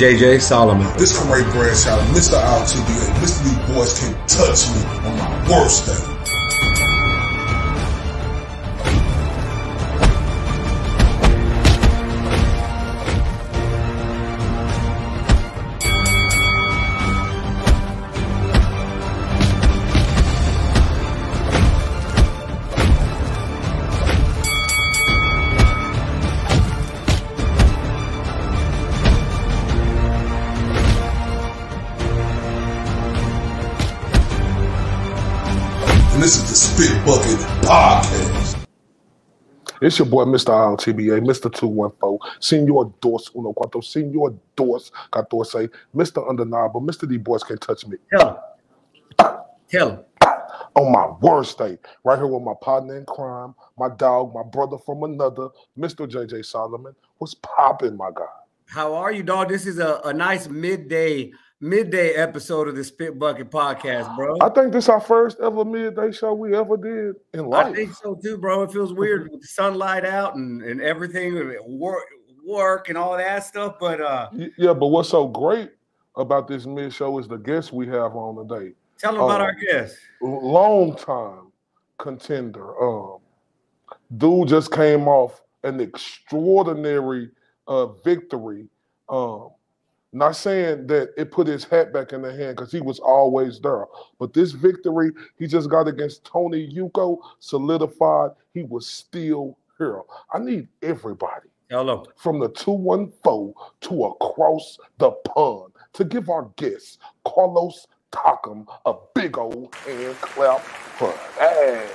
JJ Solomon. This Corey Bradshaw, Mr. RTBA. Mr. These boys can't touch me on my worst day. This is the Spit Bucket Podcast. It's your boy, Mr. RTBA, Mr. 214, Senor Dos Uno Cuatro, Senor Dos Catorce, Mr. Undeniable, Mr. D Boys Can't Touch Me. Tell him. On my worst day, right here with my partner in crime, my dog, my brother from another, Mr. JJ Solomon. What's popping, my guy? How are you, dog? This is a nice midday episode of the Spit Bucket Podcast, bro. I think this is our first ever midday show we ever did in life. I think so too, bro. It feels weird with the sunlight out and everything, work and all that stuff. But yeah, but what's so great about this mid show is the guests we have on today. Tell them about our guest. Long time contender. Dude just came off an extraordinary victory. Not saying that it put his hat back in the hand because he was always there. But this victory he just got against Tony Yoka solidified he was still here. I need everybody from the 214 to across the pond to give our guest, Carlos Takam, a big old hand clap for that.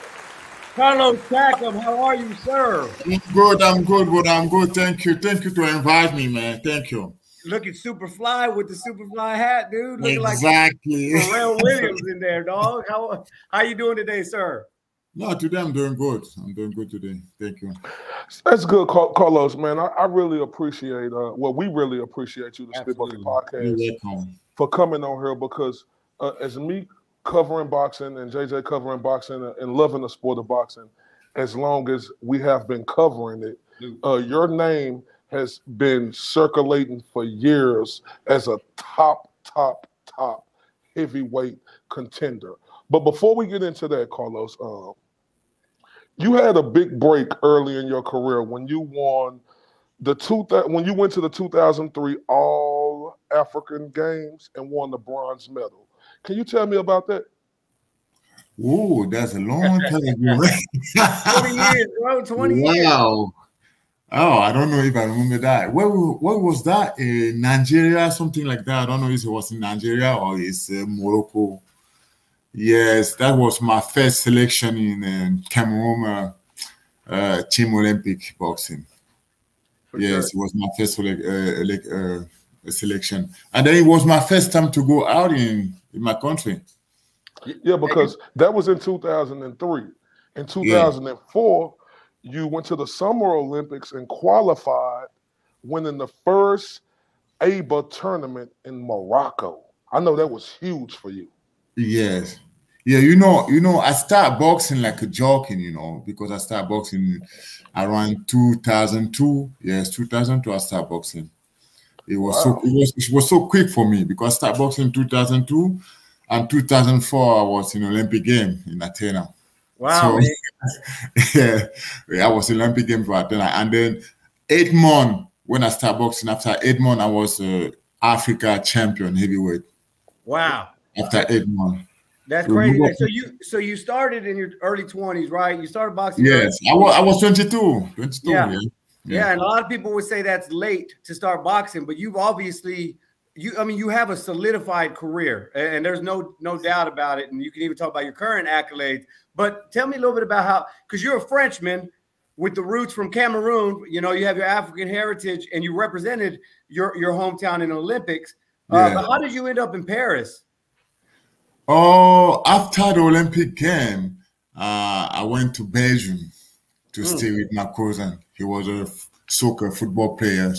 Carlos Takam, how are you, sir? I'm good. Thank you to invite me, man. Thank you. Looking super fly with the super fly hat, dude. Looking exactly. Like Pharrell Williams in there, dog. How you doing today, sir? No, today I'm doing good. I'm doing good today. Thank you. That's good, Carlos, man. I really appreciate, we really appreciate you, the Spit Bucket Podcast, for coming on here because as me covering boxing and JJ covering boxing and loving the sport of boxing, as long as we have been covering it, your name has been circulating for years as a top heavyweight contender. But before we get into that, Carlos, you had a big break early in your career when you won when you went to the 2003 All African Games and won the bronze medal. Can you tell me about that? Oh, that's a long time ago. 20 years, bro. 20 years. Wow. Oh, I don't know if I remember that. Where was that? Nigeria, something like that. I don't know if it was in Nigeria or it's Morocco. Yes, that was my first selection in Cameroon Team Olympic boxing. Yes, it was my first selection. And then it was my first time to go out in my country. Yeah, because that was in 2003. In 2004, you went to the Summer Olympics and qualified, winning the first ABA tournament in Morocco. I know that was huge for you. Yes. Yeah, you know, I started boxing like a joking, because I started boxing around 2002. Yes, 2002 I started boxing. It was it was so quick for me because I started boxing in 2002 and 2004 I was in Olympic game in Athena. Wow. So, I was in Olympic game for Athena. And then 8 months when I started boxing, after 8 months, I was Africa champion heavyweight. Wow. After 8 months. That's crazy. So you started in your early 20s, right? You started boxing. Yes, I was 22. 22, yeah, and a lot of people would say that's late to start boxing, but you've obviously you have a solidified career, and there's no doubt about it. And you can even talk about your current accolades. But tell me a little bit about how, because you're a Frenchman with the roots from Cameroon, you have your African heritage, and you represented your hometown in the Olympics. But how did you end up in Paris? Oh, after the Olympic game, I went to Belgium to stay with my cousin. He was a football player,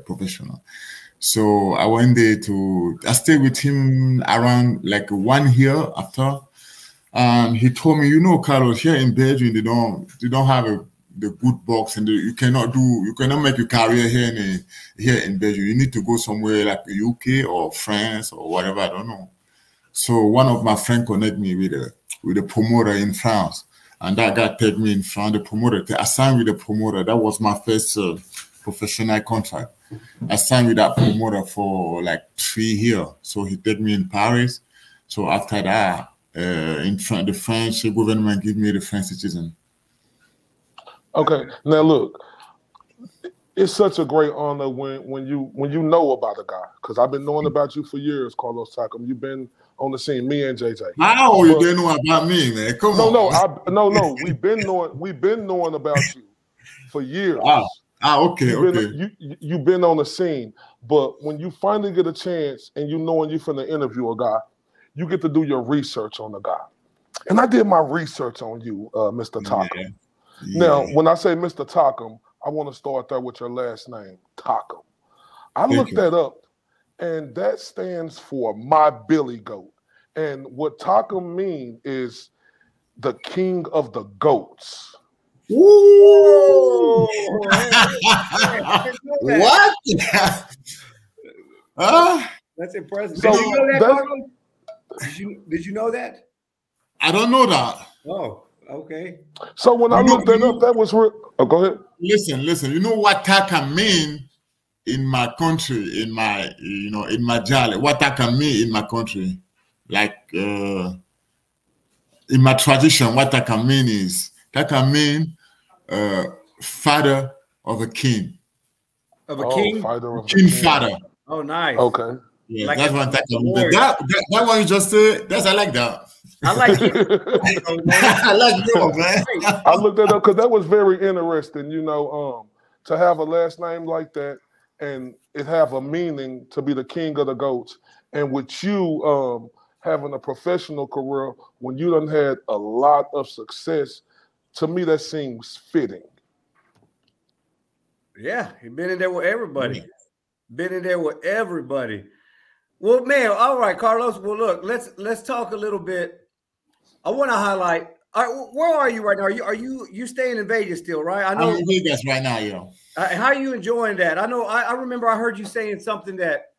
professional. So I went there I stayed with him around like 1 year after. And he told me, Carlos, here in Belgium, they don't have the good box, and you cannot make your career here in Belgium. You need to go somewhere like the UK or France or whatever. I don't know. So one of my friends connect me with a promoter in France, and that guy take me in France. The promoter, I signed with the promoter. That was my first professional contract. I signed with that promoter for like 3 years. So he take me in Paris. So after that, the French government give me the French citizen. Okay, now look, it's such a great honor when you know about a guy, because I've been knowing about you for years, Carlos Takam. You've been on the scene, me and JJ. How you didn't know about me, man? Come on. No. We've been knowing about you for years. Okay. You've been on the scene, but when you finally get a chance and you knowing you finna interview a guy, you get to do your research on the guy. And I did my research on you, Mr. Takam. Yeah. Now, when I say Mr. Takam, I want to start there with your last name, Takam. I looked that up, and that stands for my Billy Goat. And what Takam means is the king of the goats. Ooh. What? That's impressive. So did you know that, Carlos? Did you know that? I don't know that. Oh, okay. So when I looked that up, that was real. Oh, go ahead. Listen. You know what Takam mean in my country, in my dialect? What Takam mean in my country? Like in my tradition, what Takam mean is father of a king. Of a king? King father. Oh, nice. Okay. Yeah, like that's one Takam. That one you just said, I like that. I like it. I like you, man. I looked that up because that was very interesting, to have a last name like that and it have a meaning to be the king of the goats. And with you having a professional career when you done had a lot of success, to me that seems fitting. Yeah, you've been in there with everybody. Been in there with everybody. Well, man, all right, Carlos. Well, look, let's talk a little bit. I want to highlight. All right, where are you right now? Are you staying in Vegas still, right? I know. I'm in Vegas right now, yo. How are you enjoying that? I know. I remember I heard you saying something that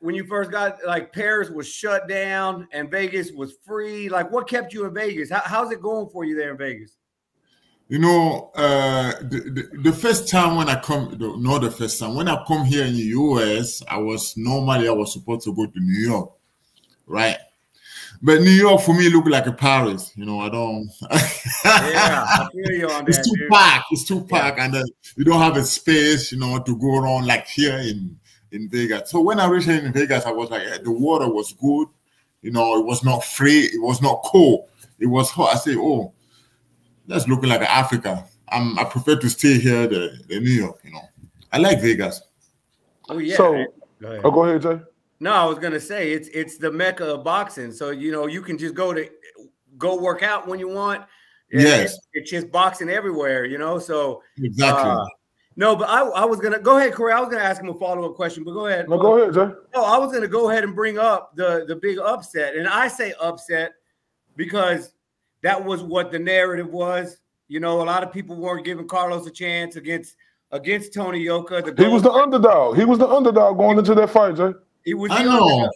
when you first got, like, Paris was shut down and Vegas was free. Like, what kept you in Vegas? How's it going for you there in Vegas? The first time when I come, not the first time, when I come here in the US, I was supposed to go to New York, right? But New York for me look like a Paris, I don't. Yeah, I feel you on that. It's too packed, and then you don't have a space, to go around like here in Vegas. So when I reached here in Vegas, I was like, the water was good, it was not free, it was not cold, it was hot. I say, oh, that's looking like Africa. I prefer to stay here than New York, I like Vegas. Oh yeah. So, go ahead, Jay. No, I was gonna say it's the mecca of boxing. So you can just go work out when you want. Yes, it's just boxing everywhere. So exactly. No, but I was gonna go ahead, Corey. I was gonna ask him a follow-up question, but go ahead. No, go ahead, Jay. No, I was gonna go ahead and bring up the big upset, and I say upset because that was what the narrative was. A lot of people weren't giving Carlos a chance against Tony Yoka. He was the underdog. He was the underdog going into that fight, Jay. He was. I know,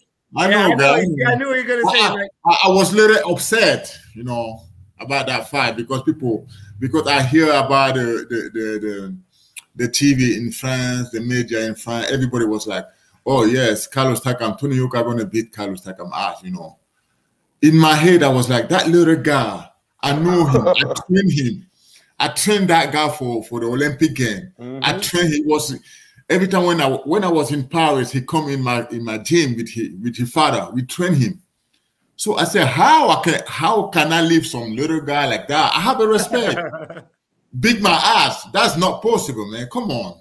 guys. I knew you were gonna say. I was a little upset, about that fight because I hear about the TV in France, the media in France. Everybody was like, "Oh yes, Carlos Takam, Tony Yoka going to beat Carlos Takam ass," In my head, I was like, that little guy. I know him. I trained him. I trained that guy for the Olympic game. I trained him. Every time when I was in Paris, he come in my gym with his father. We train him. So I said, how can I leave some little guy like that? I have a respect. Beat my ass. That's not possible, man. Come on.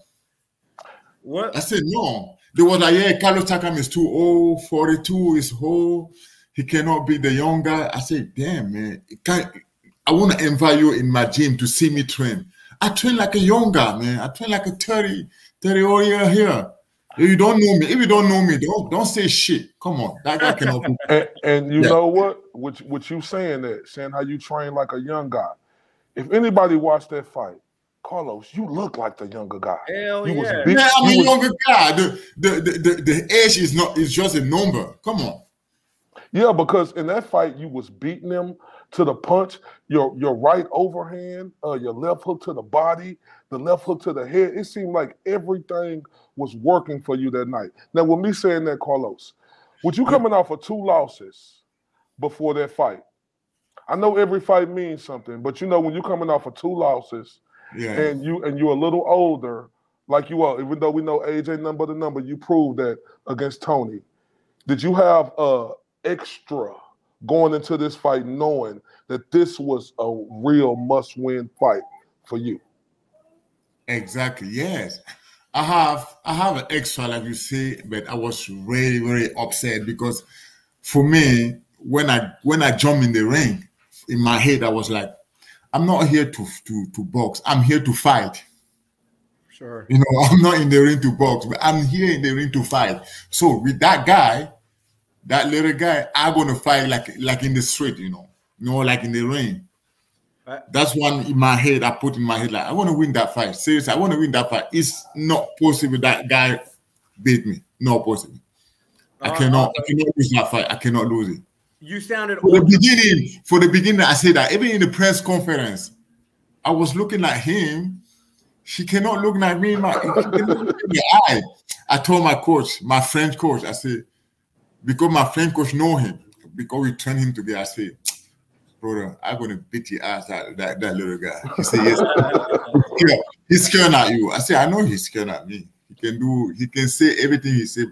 What? I said, no. They was like, yeah, Carlos Takam is too old. 42 is old. He cannot be the young guy. I said, damn, man. I want to invite you in my gym to see me train. I train like a young guy, man. I train like a 30-old year here. If you don't know me, don't say shit. Come on. That guy cannot be. And you know what? With you saying how you train like a young guy, If anybody watched that fight, Carlos, you look like the younger guy. Hell you yeah. was big, Yeah, I'm a you was, younger guy. The age is not, it's just a number. Come on. yeah, because in that fight, you was beating him to the punch, your right overhand, your left hook to the body, the left hook to the head. It seemed like everything was working for you that night. Now, with me saying that, Carlos, with you coming off of 2 losses before that fight, I know every fight means something, but you know when you're coming off of 2 losses, Yeah. and you're a little older, like you are, even though we know age ain't nothing but a number, you proved that against Tony. Did you have extra going into this fight knowing that this was a real must-win fight for you? Exactly. Yes. I have an extra, like you say, but I was really, very upset because for me, when I jump in the ring, in my head, I was like, I'm not here to box. I'm here to fight. Sure. You know, I'm not in the ring to box, but I'm here in the ring to fight. So with that guy, that little guy, I'm gonna fight like in the street, you know, like in the ring. Right. That's one in my head. I put in my head like I want to win that fight. Seriously, I want to win that fight. It's not possible that guy beat me. Not possible. I cannot lose that fight. I cannot lose it. You sounded For the beginning, I said that even in the press conference, I was looking at him. She cannot look like me. She cannot look in the eye. I told my coach, my French coach, I said, because my French coach know him, because we train him together, I said, brother, I'm gonna beat your ass out that little guy. He said, yes. He's scared at you. I said, I know he's scared at me. He can say everything he said,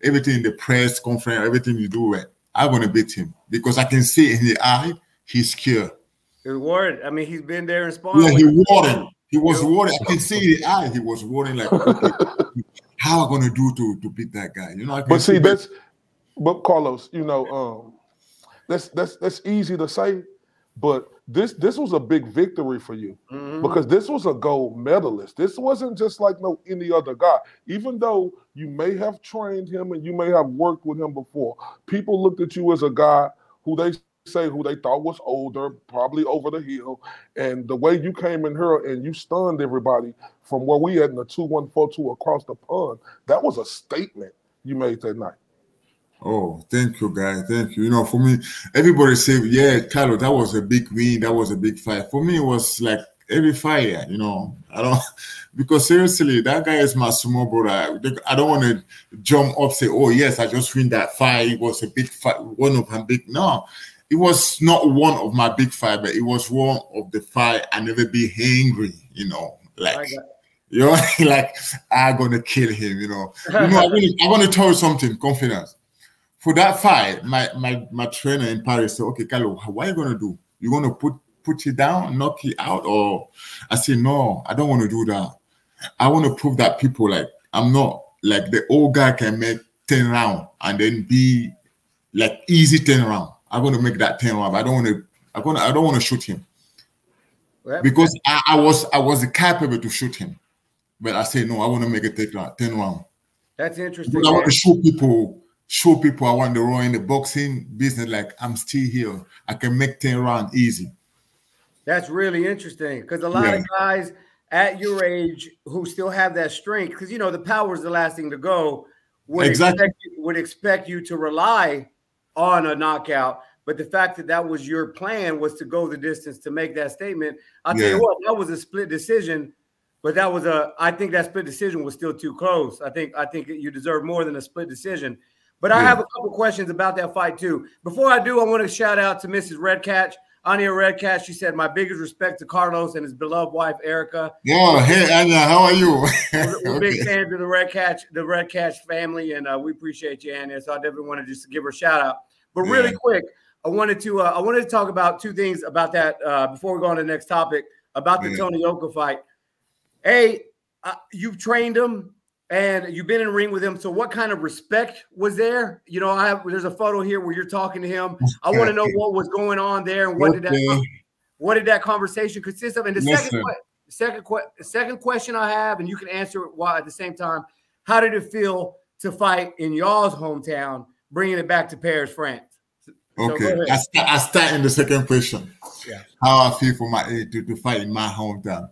everything in the press conference, everything you do. I'm gonna beat him because I can see in the eye he's scared. He's worried. I mean, he's been there and sparring. Yeah, he worried. He was worried. I can see in the eye he was worrying like, okay, how am I gonna do to beat that guy? You know. But see, but Carlos, you know, that's easy to say, but this was a big victory for you because this was a gold medalist. This wasn't just like any other guy. Even though you may have trained him and you may have worked with him before, people looked at you as a guy who they thought was older, probably over the hill. And the way you came in here and you stunned everybody from where we at in the 2-1-4-2 across the pond, that was a statement you made that night. Oh, thank you, guys. Thank you. You know, for me, everybody say, yeah, Carlos, that was a big win. That was a big fight. For me, it was like every fight, you know. Because seriously, that guy is my small brother. I don't want to jump up, say, oh, yes, I just win that fight. It was a big fight, one of my big. No, it was not one of my big fight, but it was one of the fight I never be angry, you know, like. You know, like I'm gonna kill him, you know. I'm gonna tell you something, confidence. For that fight, my trainer in Paris said, okay, Carlo, what are you gonna do? You gonna put you down, knock you out? Or I said, no, I don't want to do that. I want to prove that people like I'm not like the old guy can make 10 rounds and then be like easy 10 rounds. I'm gonna make that 10 rounds. I don't want to shoot him. Because I was capable to shoot him. But I say no, I want to make it 10 rounds. That's interesting. I want to show people I want to run in the boxing business like I'm still here. I can make 10 rounds easy. That's really interesting because a lot of guys at your age who still have that strength, because you know the power is the last thing to go, would expect you to rely on a knockout. But the fact that was your plan was to go the distance to make that statement. I'll tell you what, that was a split decision. But I think that split decision was still too close. I think you deserve more than a split decision. But I have a couple questions about that fight too. Before I do, I want to shout out to Mrs. Redcatch, Anya Redcatch. She said, "My biggest respect to Carlos and his beloved wife Erica." Oh, hey Anya, how are you? We're big fans of the Redcatch family, and we appreciate you, Anya. So I definitely want to just give her a shout out. But really quick, I wanted to talk about two things about that before we go on to the next topic about the Tony Yoka fight. Hey, you've trained him and you've been in the ring with him. So what kind of respect was there? You know, there's a photo here where you're talking to him. I want to know what was going on there and what did that conversation consist of? And the second question I have, and you can answer it while at the same time, how did it feel to fight in y'all's hometown, bringing it back to Paris, France? Okay, I start in the second question. Yeah. How I feel for my to fight in my hometown.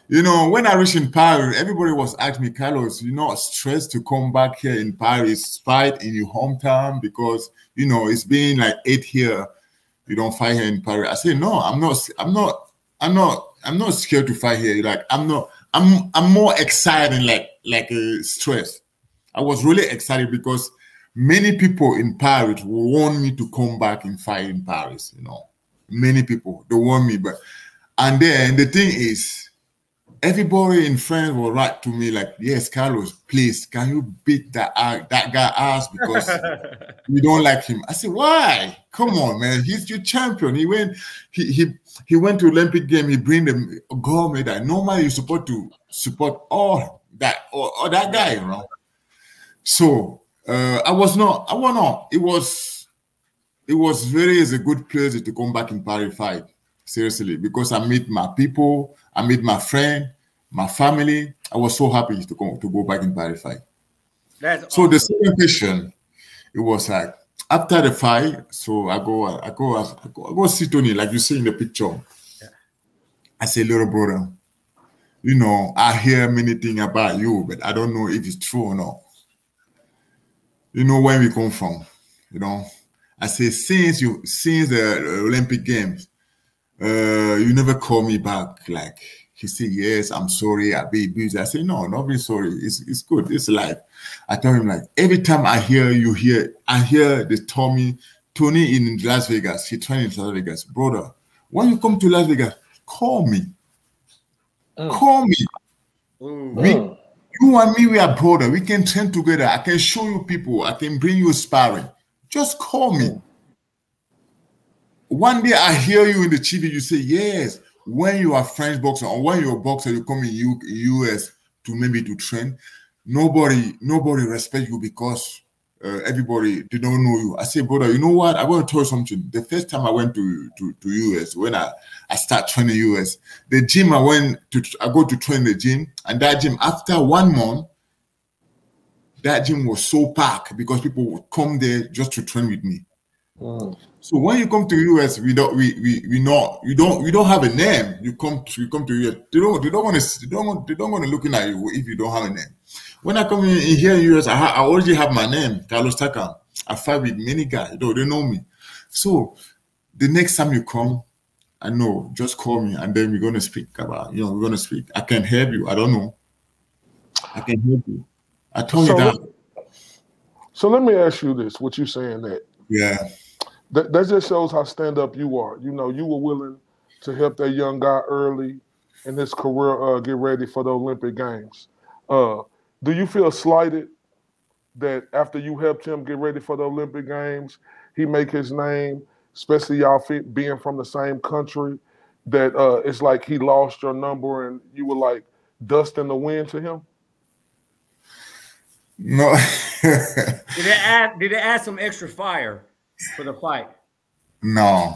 You know, when I reached in Paris, everybody was asking me, Carlos, you're not stressed to come back here in Paris, fight in your hometown because you know it's been like 8 years. You don't fight here in Paris. I said, no, I'm not scared to fight here. Like I'm more excited, like stress. I was really excited because many people in Paris want me to come back and fight in Paris. You know, many people they want me, and then the thing is, everybody in France will write to me like, yes, Carlos, please, can you beat that guy ass because we don't like him. I said, why? Come on, man. He's your champion. He went to Olympic game. He bring the gold medal. Normally you're supposed to support all that or that guy, you know. So I was not. It was it's a good pleasure to come back in Paris fight. Seriously, because I meet my people, I meet my friend, my family. I was so happy to go back in Paris fight. That's so awesome. The second question, it was like after the fight. So I go see Tony, like you see in the picture. Yeah. I say, little brother, you know, I hear many things about you, but I don't know if it's true or not. You know where we come from, you know. I say since the Olympic Games. You never call me back. Like he said, yes, I'm sorry, I be busy. I say, no, not be sorry. It's good. It's life. I tell him like every time I hear the Tony in Las Vegas. He trained in Las Vegas, brother. When you come to Las Vegas, call me. Call me. You and me, we are brother. We can train together. I can show you people. I can bring you sparring. Just call me. One day I hear you in the TV, you say, yes, when you are French boxer or when you're a boxer, you come in US to train, nobody respect you because everybody, they don't know you. I say, brother, you know what? I want to tell you something. The first time I went to US, when I start training US, the gym I go to train the gym, and that gym, after 1 month, that gym was so packed because people would come there just to train with me. So when you come to US, we don't have a name. You come to US, they don't want to looking at you if you don't have a name. When I come in here in US, I already have my name, Carlos Takam. I fight with many guys, they know me. So the next time you come, I know, just call me and then we're gonna speak about, we're gonna speak. I can help you. I don't know. I can help you. I told you that. So let me ask you this: what you saying that? Yeah. That just shows how stand up you are. You know, you were willing to help that young guy early in his career get ready for the Olympic Games. Do you feel slighted that after you helped him get ready for the Olympic Games, he make his name, especially y'all being from the same country, that it's like he lost your number and you were like dust in the wind to him? No. Did it add some extra fire for the fight? No.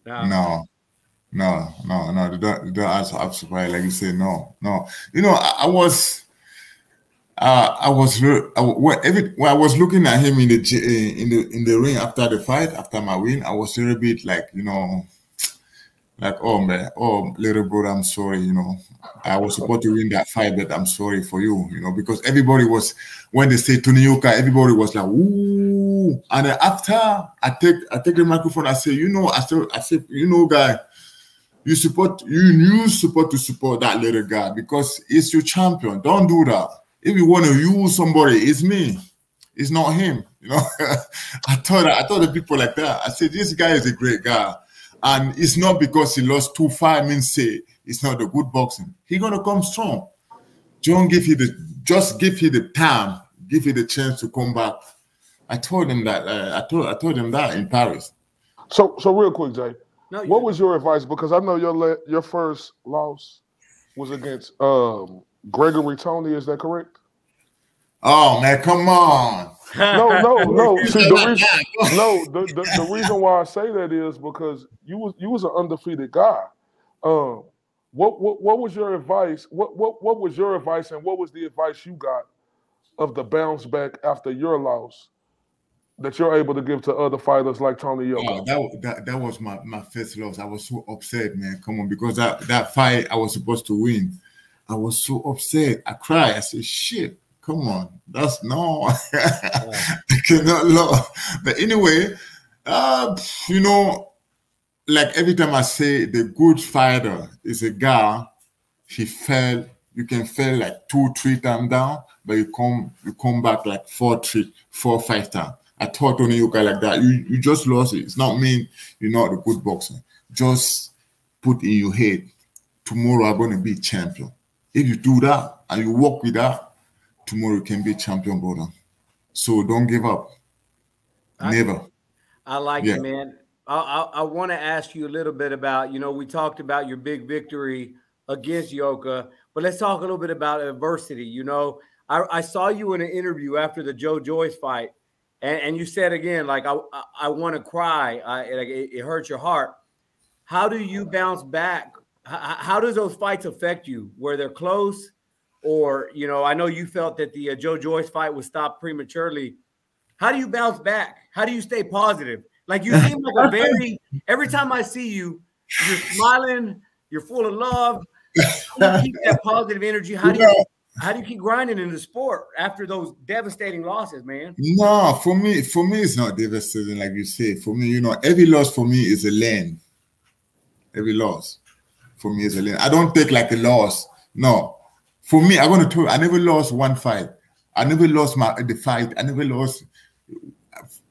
They don't ask fire, like you said. No. You know, I was looking at him in the ring after the fight, after my win. I was a little bit like, like, oh man, oh little brother, I'm sorry, I was supposed to win that fight, but I'm sorry for you, because everybody was, when they say Tony Yoka, everybody was like, ooh. And then after I take the microphone, I say, I said, guy, you supposed to support that little guy because it's your champion. Don't do that. If you want to use somebody, it's me. It's not him. I told the people like that. I said, this guy is a great guy. And it's not because he lost 2-5 means say it's not a good boxing. He's gonna come strong. Just give you the time, give you the chance to come back. I told him that. I told him that in Paris. So real quick, Jay. What was your advice? Because I know your first loss was against Gregory Tony. Is that correct? Oh man, come on. No. See, the reason why I say that is because you was an undefeated guy. What was your advice? What was your advice, and what was the advice you got of the bounce back after your loss that you're able to give to other fighters like Tony Yoka? Oh, that was my first loss. I was so upset, man. Come on, because that fight I was supposed to win. I was so upset. I cried. I said, shit, come on. That's no. I cannot lose. But anyway, you know, like every time I say the good fighter is a guy, he fell, you can fail like 2-3 times down, but you come back like 4-5 times. I taught Tony Yoka like that. You just lost it. It's not mean you're not a good boxer. Just put in your head, tomorrow I'm going to be champion. If you do that and you work with that, tomorrow you can be champion, brother. So don't give up. Never. I like it, man. I want to ask you a little bit about, you know, we talked about your big victory against Yoka, but let's talk a little bit about adversity. You know, I saw you in an interview after the Joe Joyce fight, and you said again, like, I want to cry. It hurts your heart. How do you bounce back? How does those fights affect you? Where they're close, or, you know, I know you felt that the Joe Joyce fight was stopped prematurely. How do you bounce back? How do you stay positive? Like, you seem like a very, every time I see you, you're smiling, you're full of love. How do you keep that positive energy? How do you keep grinding in the sport after those devastating losses, man? No, for me, it's not devastating, like you say. For me, you know, every loss for me is a learn. Every loss for me is a learn. I don't take like a loss. No. For me, I'm going to tell you, I never lost one fight. I never lost the fight. I never lost.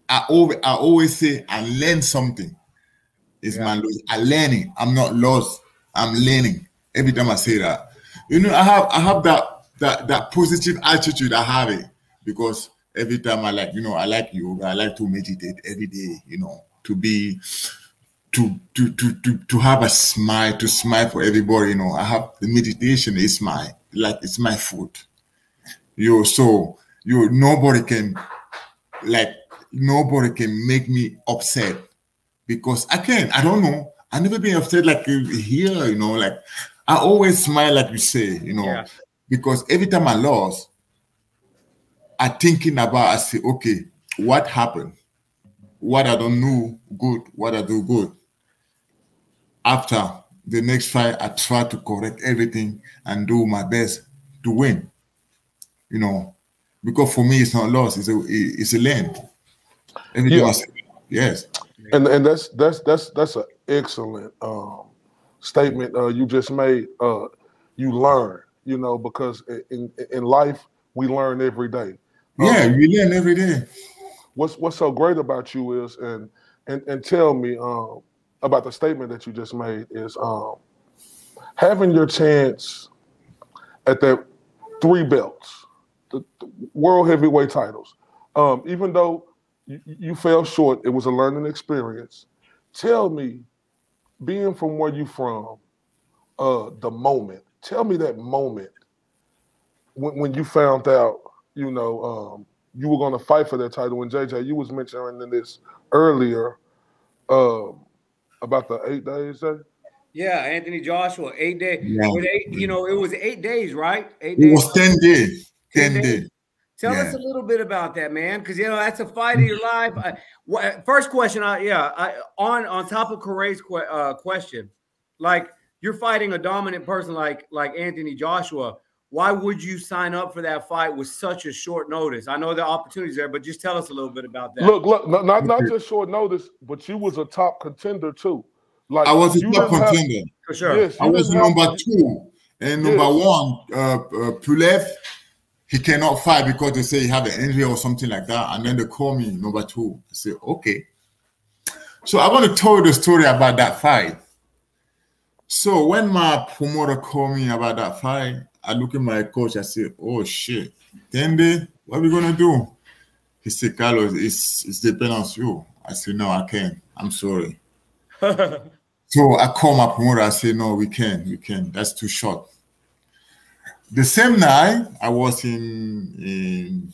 I always say I learn something. It's my loss. I learning. I'm not lost. I'm learning. Every time I say that, you know, I have that positive attitude. I have it because every time I like yoga. I like to meditate every day. You know, to have a smile, to smile for everybody. You know, I have the meditation is it's my food. Nobody can make me upset because I don't know. I never been upset like here, you know, like I always smile, like you say, you know, because every time I lost, I say, okay, what happened? What I don't know good, what I do good. After the next fight, I try to correct everything and do my best to win, you know, because for me, it's not loss, it's a learn. Everything I say, yes. And that's an excellent statement you just made. You learn, you know, because in life we learn every day. Yeah, we learn every day. What's so great about you is, and tell me about the statement that you just made is having your chance at that 3 belts, the world heavyweight titles, even though you fell short, it was a learning experience. Tell me, being from where you from, the moment. Tell me that moment when you found out, you know, you were going to fight for that title. And JJ, you was mentioning this earlier about the 8 days there. Yeah, Anthony Joshua, 8 days. Yeah. You know, it was 8 days, right? 8 days. It was 10 days. 10 days. Tell us a little bit about that, man, because, you know, that's a fight of your life. First question, on top of Corey's question, like, you're fighting a dominant person like Anthony Joshua. Why would you sign up for that fight with such a short notice? I know the opportunities there, but just tell us a little bit about that. Look, not just short notice, but you was a top contender too. Like, I was a top contender. For sure. Yes, I was number 2. And number 1, Pulev, he cannot fight because they say he have an injury or something like that. And then they call me number 2. I say, okay. So I want to tell you the story about that fight. So when my promoter called me about that fight, I look at my coach, I say, oh shit, Tende, what are we gonna do? He said, Carlos, it's depending on you. I said, no, I can't. I'm sorry. So I call my promoter, I say, no, we can. That's too short. The same night, I was in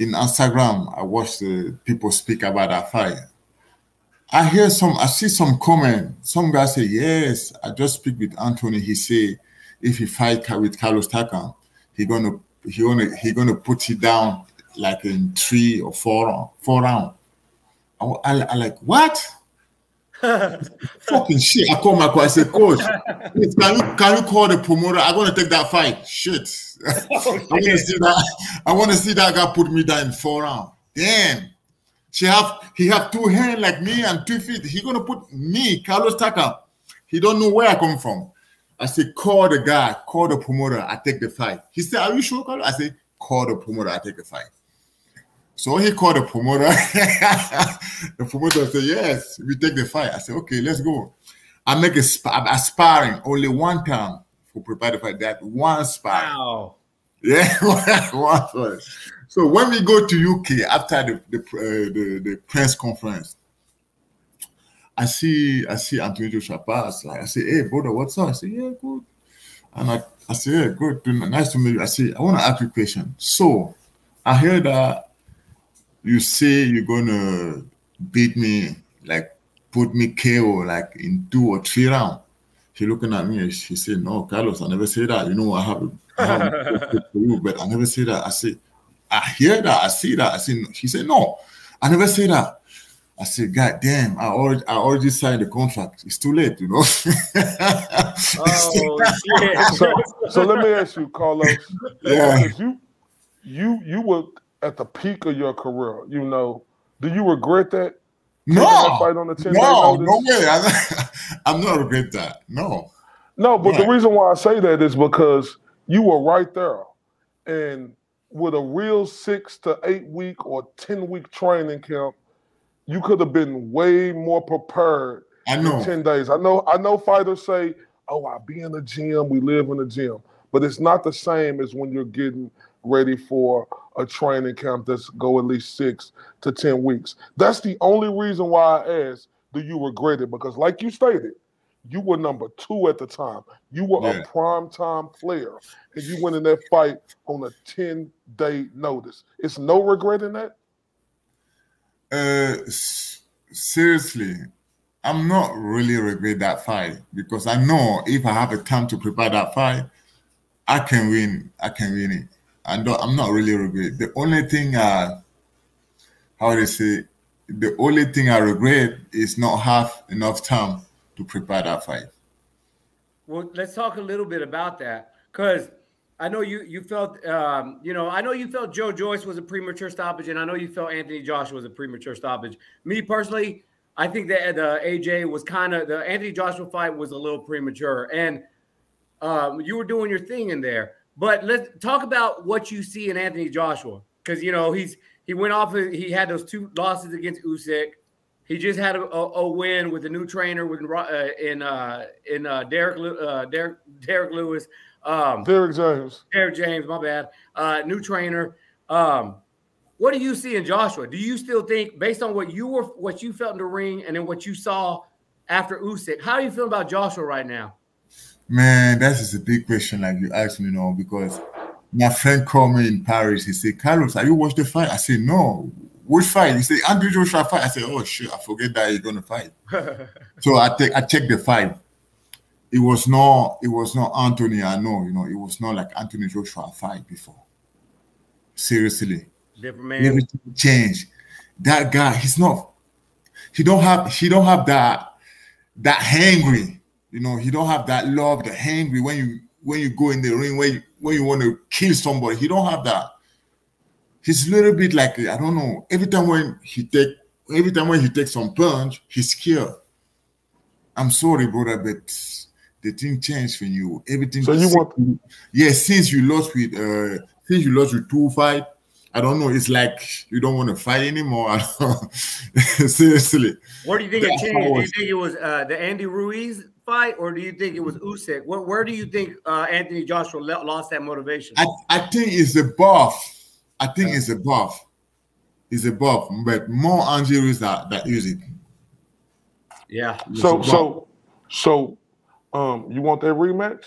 Instagram. I watched the people speak about that fight. I see some comment. Some guy say, yes, I just speak with Anthony. He say, if he fight with Carlos Takam, he gonna put it down like in 3 or 4 rounds. I like, what? Fucking shit. I call my coach. I said, coach, please, can you call the promoter? I'm gonna take that fight. Shit. Oh, I want to see that. I want to see that guy put me down in 4 rounds. Damn. He have 2 hands like me and 2 feet. He gonna put me, Carlos Takam. He don't know where I come from. I said, call the guy, call the promoter. I take the fight. He said, are you sure, Carlos? I said, call the promoter. I take the fight. So he called the promoter. The promoter said, yes, we take the fight. I said, okay, let's go. I make a sparring only 1 time for prepare the fight. That 1 sparring. Wow. Yeah, 1 fight. So when we go to UK after the press conference, I see Anthony Joshua pass. Like I say, hey brother, what's up? I say, yeah, good. And I say, yeah, good. Nice to meet you. I say, I want to ask you a question. So I heard that you say you're gonna beat me, like put me KO like in 2 or 3 rounds. She looking at me and she said, no, Carlos, I never say that. You know, I have for you, but I never say that. I said, I hear that, I see that. I said, no. She said, no, I never say that. I said, God damn, I already signed the contract. It's too late, you know. Oh shit. So let me ask you, Carlos. Yeah. Because you were at the peak of your career, you know. Do you regret that? No, fight on the 10-day no notice? way. I'm not regret that. No. No, but Right. the reason why I say that is because you were right there. And with a real 6 to 8 week or 10-week training camp, you could have been way more prepared I know. in 10 days. I know fighters say, oh, I'll be in the gym, we live in the gym. But it's not the same as when you're getting ready for a training camp that's go at least 6 to 10 weeks. That's the only reason why I asked, do you regret it? Because like you stated, you were number 2 at the time. You were a prime time player, and you went in that fight on a 10-day notice. It's no regret in that? Seriously, I'm not really regret that fight because I know if I have a time to prepare that fight, I can win. I can win it. I'm not really regret. The only thing, how they say, the only thing I regret is not have enough time to prepare that fight. Well, let's talk a little bit about that because I know you felt, I know you felt Joe Joyce was a premature stoppage, and I know you felt Anthony Joshua was a premature stoppage. Me personally, I think that the AJ was the Anthony Joshua fight was a little premature, and you were doing your thing in there. But let's talk about what you see in Anthony Joshua because he went off. He had those 2 losses against Usyk. He just had a win with a new trainer with Derek Lewis. Derek James, my bad. New trainer. What do you see in Joshua? Do you still think, based on what you felt in the ring and then what you saw after Usyk, how are you feeling about Joshua right now? Man, that is a big question, like you asked me, because my friend called me in Paris. He said, Carlos, have you watched the fight? I said, no. Which fight? He said, Andrew Joshua fight. I said, oh shit, I forget that he's gonna fight. So I checked the fight. It was not Anthony. I know, it was not like Anthony Joshua fight before. Seriously, different man. Everything changed. That guy, he don't have that hangry. He don't have that love, the hangry when you go in the ring, when you want to kill somebody. He don't have that. He's a little bit like, I don't know. Every time when he takes some punch, he's scared. I'm sorry, brother, but the thing changed for you. Everything. So you want? Yeah, since you lost with 2 fights, I don't know. It's like you don't want to fight anymore. Seriously. Where do you think it changed? Do you think it was the Andy Ruiz fight, or do you think it was Usyk? Where do you think Anthony Joshua lost that motivation? I think it's above. I think it's above. It's above, but more injuries that Usyk. Yeah. So, you want that rematch?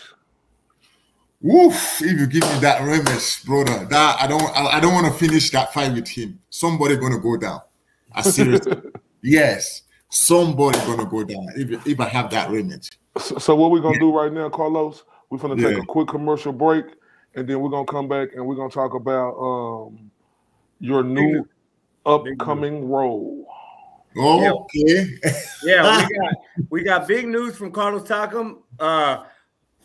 Woof! If you give me that rematch, brother, that I don't want to finish that fight with him. Somebody gonna go down. I seriously, yes, somebody gonna go down if I have that rematch. So what we're gonna do right now, Carlos? We're gonna take a quick commercial break, and then we're gonna come back and we're gonna talk about your new upcoming role. Okay. Yeah, we got big news from Carlos Takam.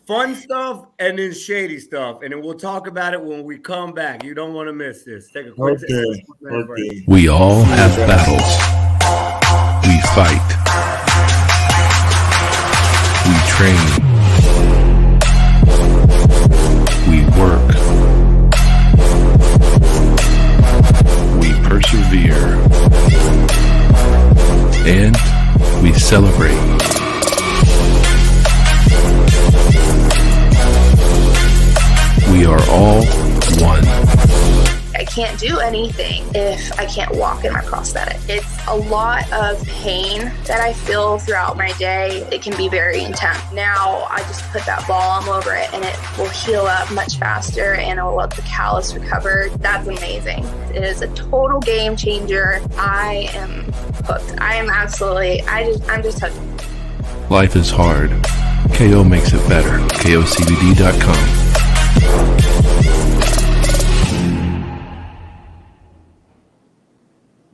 Fun stuff and then shady stuff, and then we'll talk about it when we come back. You don't want to miss this. Take a quick break. We all have battles. We fight. We train. We work. We persevere. And we celebrate. We are all one. I can't do anything if I can't walk in my prosthetic. It's a lot of pain that I feel throughout my day. It can be very intense. Now I just put that balm over it and it will heal up much faster and it will let the callus recover. That's amazing. It is a total game changer. I am hooked. I am absolutely, I'm just hooked. Life is hard. KO makes it better. KOCBD.com.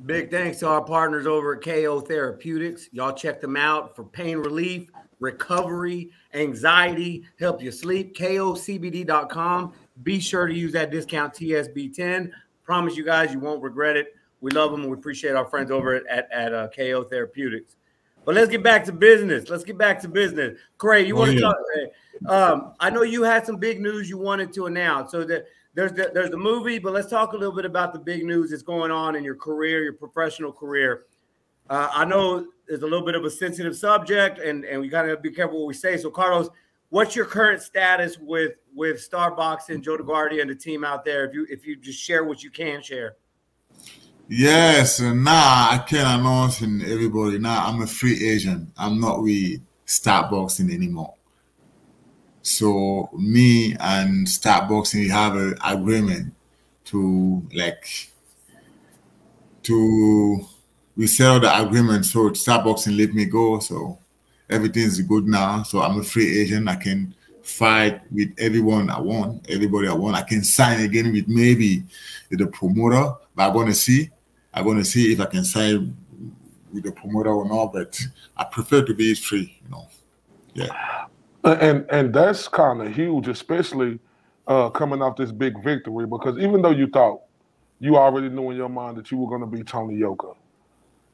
Big thanks to our partners over at KO Therapeutics. Y'all check them out for pain relief, recovery, anxiety, help you sleep. KOCBD.com. Be sure to use that discount TSB10. Promise you guys you won't regret it. We love them and we appreciate our friends over at KO Therapeutics. But let's get back to business. Craig, you want to talk? I know you had some big news you wanted to announce. So there's the movie, but let's talk a little bit about the big news that's going on in your career, your professional career. I know it's a little bit of a sensitive subject, and we got to be careful what we say. So, Carlos, what's your current status with Star Boxing, Joe DeGuardia, and the team out there? If you just share what you can share. Yes, I can announce in everybody. Now I'm a free agent. I'm not with Start Boxing anymore. So me and Start Boxing, we have an agreement we settle the agreement. So Start Boxing let me go. So everything's good now. So I'm a free agent. I can fight with everyone I want, everybody I want. I can sign again with maybe the promoter, but I'm gonna see if I can sign with the promoter or not. But I prefer to be free, Yeah. And that's kind of huge, especially coming off this big victory, because even though you thought you already knew in your mind that you were going to be Tony Yoka,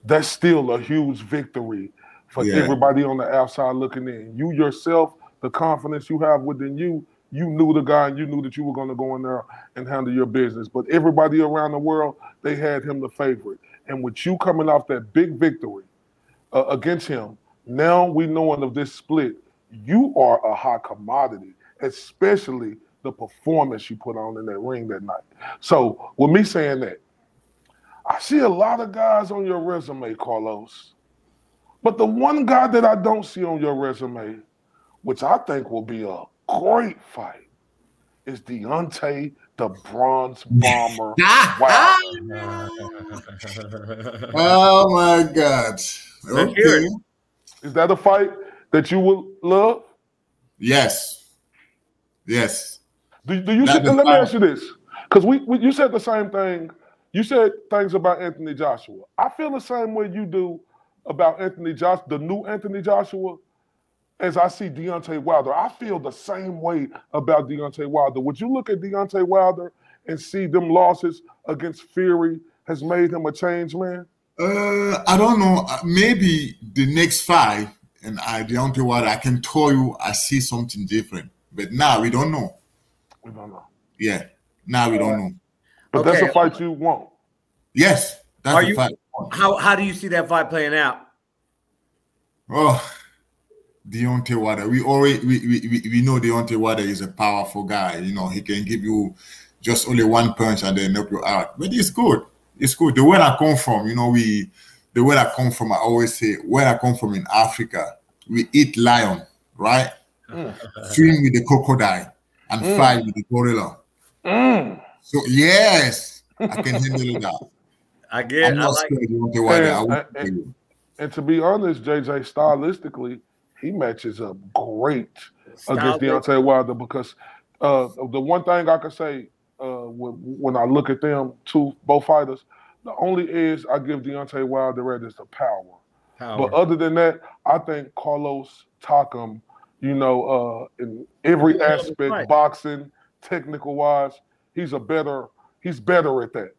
that's still a huge victory for everybody on the outside looking in. You yourself, the confidence you have within you, you knew the guy and you knew that you were going to go in there and handle your business. But everybody around the world, they had him the favorite. And with you coming off that big victory against him, now we knowing of this split, you are a hot commodity, especially the performance you put on in that ring that night. So with me saying that, I see a lot of guys on your resume, Carlos. But the one guy that I don't see on your resume, which I think will be a great fight, is Deontay the Bronze Bomber Wilder. Oh my God. Okay. Is that a fight that you would love? Yes. Do you let me ask you this, because you said the same thing. You said things about Anthony Joshua. I feel the same way you do about Anthony Joshua, the new Anthony Joshua, as I see Deontay Wilder. I feel the same way about Deontay Wilder. Would you look at Deontay Wilder and see them losses against Fury has made him a changed man? I don't know. Maybe the next fight, and Deontay Wilder, I can tell you I see something different. But now we don't know. We don't know. Yeah. Now we don't know. But that's a fight you want. Yes. That's a fight. How do you see that fight playing out? Oh, Deontay Wilder. We know Deontay Wilder is a powerful guy. He can give you just only one punch and then knock you out. But it's good. It's good. The way I come from, the way I come from, I always say, where I come from in Africa, we eat lion, right? Swim with the crocodile and fight with the gorilla. So yes, I can handle that. I'm not scared of Deontay Wilder. And to be honest, JJ, stylistically, he matches up great against Deontay Wilder, because the one thing I can say, when I look at them both fighters. The only edge I give Deontay Wilder at is the power. But other than that, I think Carlos Takam, in every aspect, boxing, technical wise, he's better at that.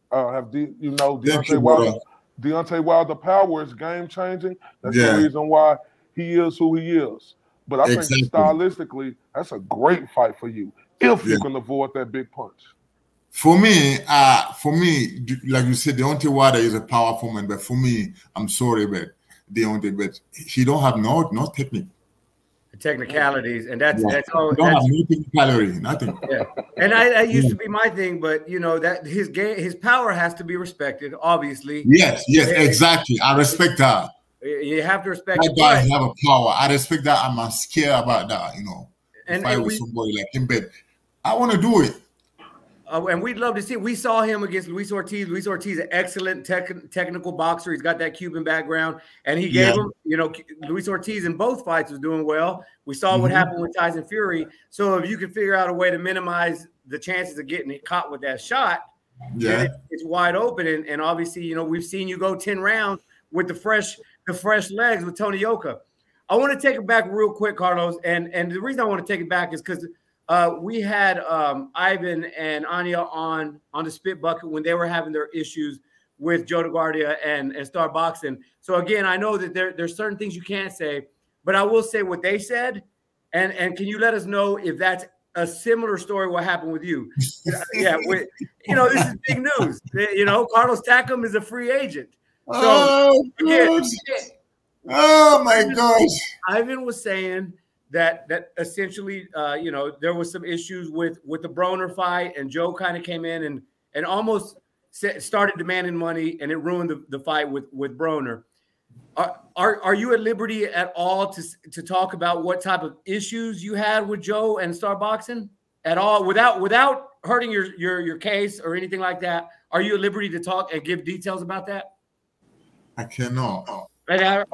Deontay Wilder power is game changing. That's the reason why he is who he is. But I think stylistically, that's a great fight for you if you can avoid that big punch. For me, like you said, Deontay Wilder is a powerful man. But for me, I'm sorry, but Deontay, but he don't have no technique. Technicalities, and that's all. Don't have no technicality, nothing. Yeah, and I used to be my thing, but that his power has to be respected, obviously. Yes, exactly. I respect that. You have to respect. That guy have a power. I respect that. I'm not scared about that. And fight with somebody like him, but I want to do it. And we'd love to see. We saw him against Luis Ortiz. Luis Ortiz, an excellent technical boxer. He's got that Cuban background, and he gave him. Luis Ortiz in both fights was doing well. We saw what happened with Tyson Fury. So if you can figure out a way to minimize the chances of getting caught with that shot, it's wide open. And obviously, we've seen you go 10 rounds with the fresh legs with Tony Yoka. I want to take it back real quick, Carlos, and the reason I want to take it back is because. We had Ivan and Anya on the Spit Bucket when they were having their issues with Joe DeGuardia and Star Boxing. So again, I know that there's certain things you can't say, but I will say what they said. And can you let us know if that's a similar story what happened with you? This is big news. Carlos Takam is a free agent. So oh my gosh. Ivan was saying that essentially, there was some issues with the Broner fight, and Joe kind of came in and almost started demanding money, and it ruined the fight with Broner. Are you at liberty at all to talk about what type of issues you had with Joe and Star Boxing at all, without hurting your case or anything like that? Are you at liberty to talk and give details about that? I cannot. I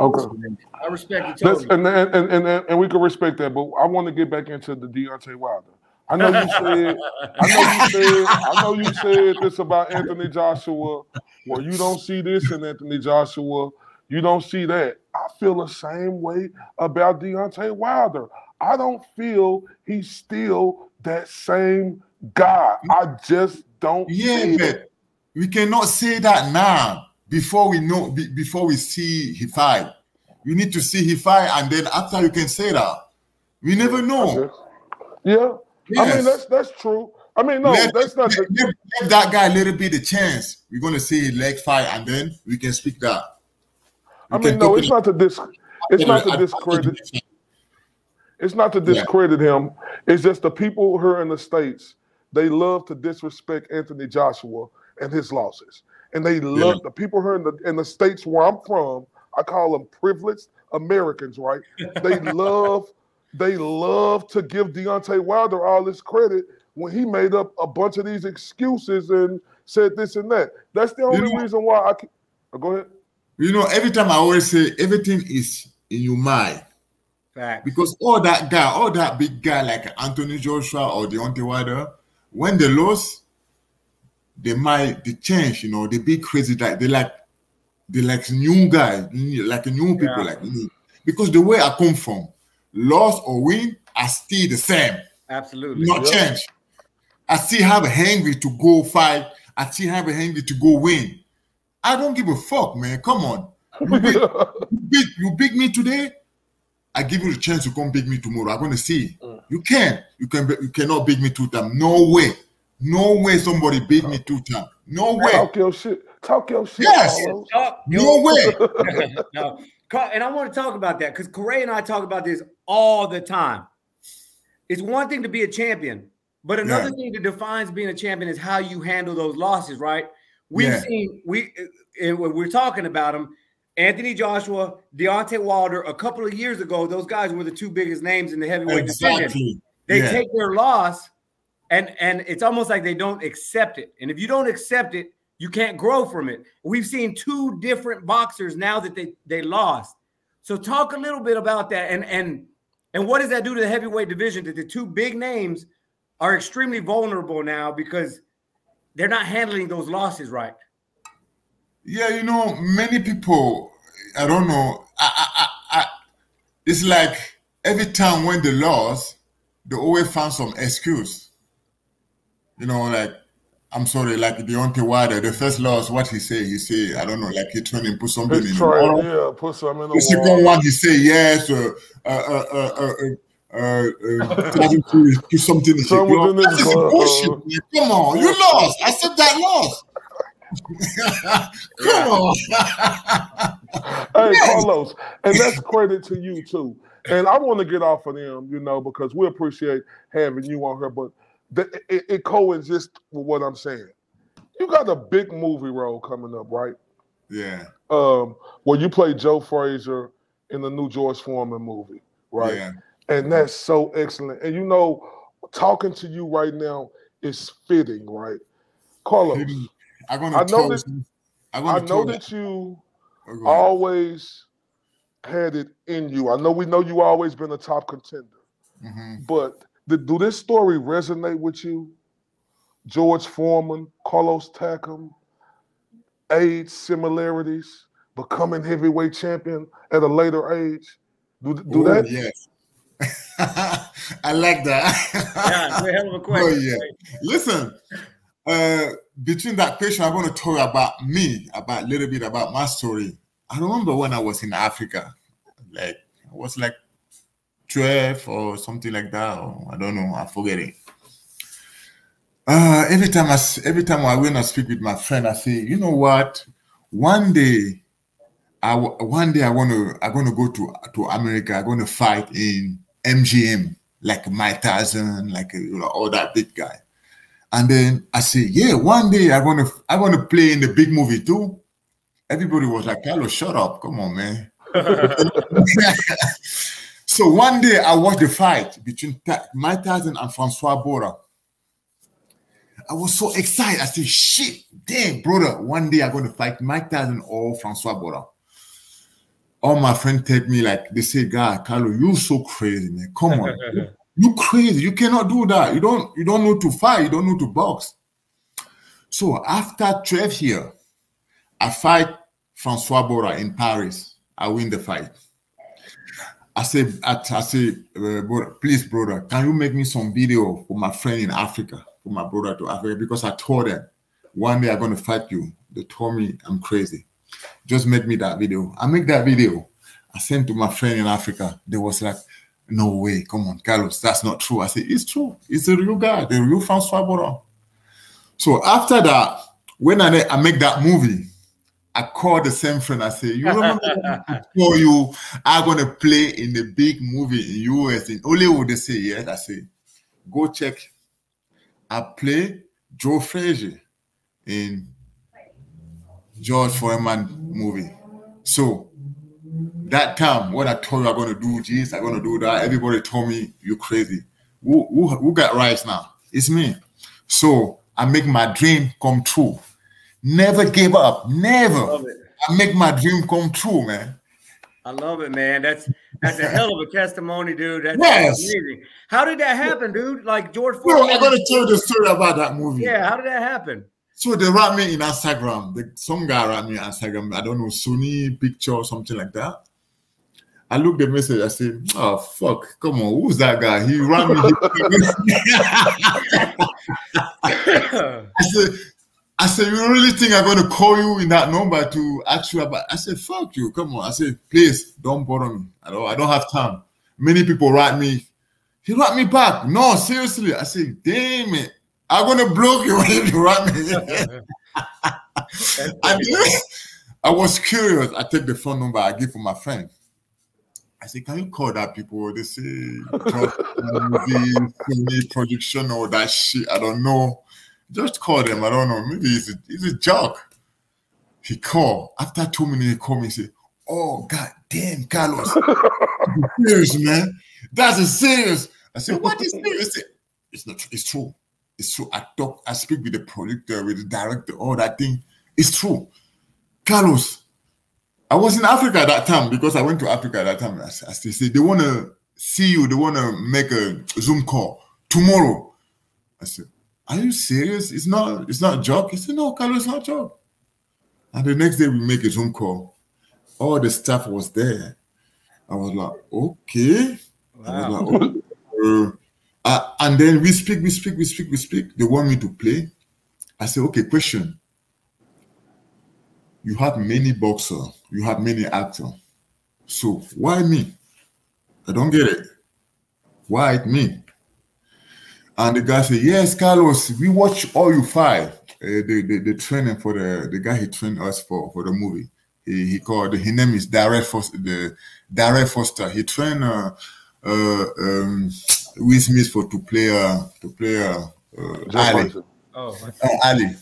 respect you totally. And we can respect that, but I want to get back into the Deontay Wilder. I know you said this about Anthony Joshua. Well, you don't see this in Anthony Joshua. You don't see that. I feel the same way about Deontay Wilder. I don't feel he's still that same guy. I just don't. Yeah, but we cannot say that now. Before we see he fight, we need to see he fight, and then after you can say that. We never know. Yeah, yes. I mean that's true. I mean that's not. Give that guy a little bit of chance. We're gonna see his leg fight, and then we can speak that. It's not to discredit. It's not to discredit him. It's just the people here in the States. They love to disrespect Anthony Joshua and his losses. And they love the people here in the states where I'm from. I call them privileged Americans, right? They love to give Deontay Wilder all this credit when he made up a bunch of these excuses and said this and that. That's the only reason why I can. Go ahead. Every time I always say everything is in your mind. Fact. Because all that big guy like Anthony Joshua or Deontay Wilder, when they lose, they change, they be crazy, like they like new guys, like new people, like me. Because the way I come from, loss or win, I still the same. Absolutely. Not change. I still have a hungry to go fight. I still have a hungry to go win. I don't give a fuck, man. Come on. You beat me today, I give you the chance to come beat me tomorrow. I'm gonna see. You cannot beat me 2 times. No way. No way somebody beat me 2 times. No way. Talk your shit. Yes. No way. No. And I want to talk about that because Corey and I talk about this all the time. It's one thing to be a champion, but another thing that defines being a champion is how you handle those losses, right? We're talking about them. Anthony Joshua, Deontay Wilder, a couple of years ago, those guys were the 2 biggest names in the heavyweight division. They take their loss. And it's almost like they don't accept it. And if you don't accept it, you can't grow from it. We've seen 2 different boxers now that they lost. So talk a little bit about that. And what does that do to the heavyweight division? That the 2 big names are extremely vulnerable now because they're not handling those losses right. Yeah, you know, many people, I don't know, it's like every time when they lost, they always found some excuse. You know, like, I'm sorry, like Deontay Wilder, the first loss, what he say, I don't know, like he turned and put something in the water. Yeah, put something in the water. The second one, he say yes, do something in his glove. That is bullshit, man. Come on, you lost. I said that loss. Come on. Hey, Carlos, and that's credit to you too. And I want to get off of them, you know, because we appreciate having you on here, but it coexists with what I'm saying. You got a big movie role coming up, right? Yeah. Where you play Joe Frazier in the new George Foreman movie, right? Yeah. And that's so excellent. And you know, talking to you right now is fitting, right? Carlos, I know that you always had it in you. We know you always been a top contender. But do this story resonate with you? George Foreman, Carlos Takam, age similarities, becoming heavyweight champion at a later age. Do that? Yes. I like that. Yeah, it's a hell of a question. Oh, yeah. Listen, between that question, I'm going to talk about me, about a little bit about my story. I remember when I was in Africa, like I was like 12 or something like that, or I don't know, I forget it. Every time I went and speak with my friend, I say, you know what? One day I want to go to America. I'm going to fight in MGM, like Mike Tyson, like all that big guy. And then I say, yeah, one day I'm gonna play in the big movie too. Everybody was like, Carlos, shut up, come on, man. So one day I watched the fight between Mike Tyson and Francois Bora. I was so excited. I said, shit, damn, brother, one day I'm going to fight Mike Tyson or Francois Bora. All my friends take me like, they say, God, Carlos, you so crazy, man. Come on. You crazy. You cannot do that. You don't know to fight. You don't know to box. So after 12 years, I fight Francois Bora in Paris. I win the fight. I say, please, brother, can you make me some video for my friend in Africa, for my brother to Africa? Because I told them, one day I'm going to fight you. They told me I'm crazy. Just make me that video. I make that video. I sent to my friend in Africa. They was like, no way, come on, Carlos, that's not true. I said, it's true. It's the real guy, the real Francois Bora. So after that, when I make that movie, I called the same friend. I said, you remember I told you I'm going to play in the big movie in US, in Hollywood? They say, yes. I say, go check. I play Joe Frazier in George Foreman movie. So that time when I told you I'm going to do this, I'm going to do that, everybody told me, you're crazy. Who got rights now? It's me. So I make my dream come true. Never give up. Never. I make my dream come true, man. I love it, man. That's a hell of a testimony, dude. That's amazing. How did that happen, dude? Like George Foreman. I'm going to tell you the story about that movie. Yeah, how did that happen? So they write me in Instagram. Some guy write me in Instagram. I don't know, Sony picture or something like that. I look the message. I say, oh, fuck. Come on. Who's that guy? He wrote me. I said, you really think I'm going to call you in that number to ask you about? I said, fuck you. Come on. I said, please, don't bother me. I don't have time. Many people write me. He write me back. No, seriously. I said, damn it. I'm going to block you when you write me. I was curious. I take the phone number I give for my friend. I say, can you call that people? They say, movie, production, or that shit. I don't know. Just call them. I don't know. Maybe it's a joke. He called. After 2 minutes, he called me and said, oh, God damn, Carlos. Serious, man. That's a serious. I said, what is serious? It's not true. It's true. It's true. I speak with the producer, with the director, all that thing. It's true. Carlos, I was in Africa at that time because I went to Africa at that time. I said, they want to see you. They want to make a Zoom call tomorrow. I said, are you serious? It's not a joke. He said, no, Carlos, it's not a joke. And the next day we make a Zoom call. All the staff was there. I was like, okay. Wow. I was like, and then we speak. They want me to play. I said, okay, question. You have many boxers. You have many actors. So why me? I don't get it. Why me? And the guy said, yes, Carlos, we watch all you fight. The training for the guy he trained us for the movie. His name is Darrell Foster. He trained Will Smith to play Ali. Ali.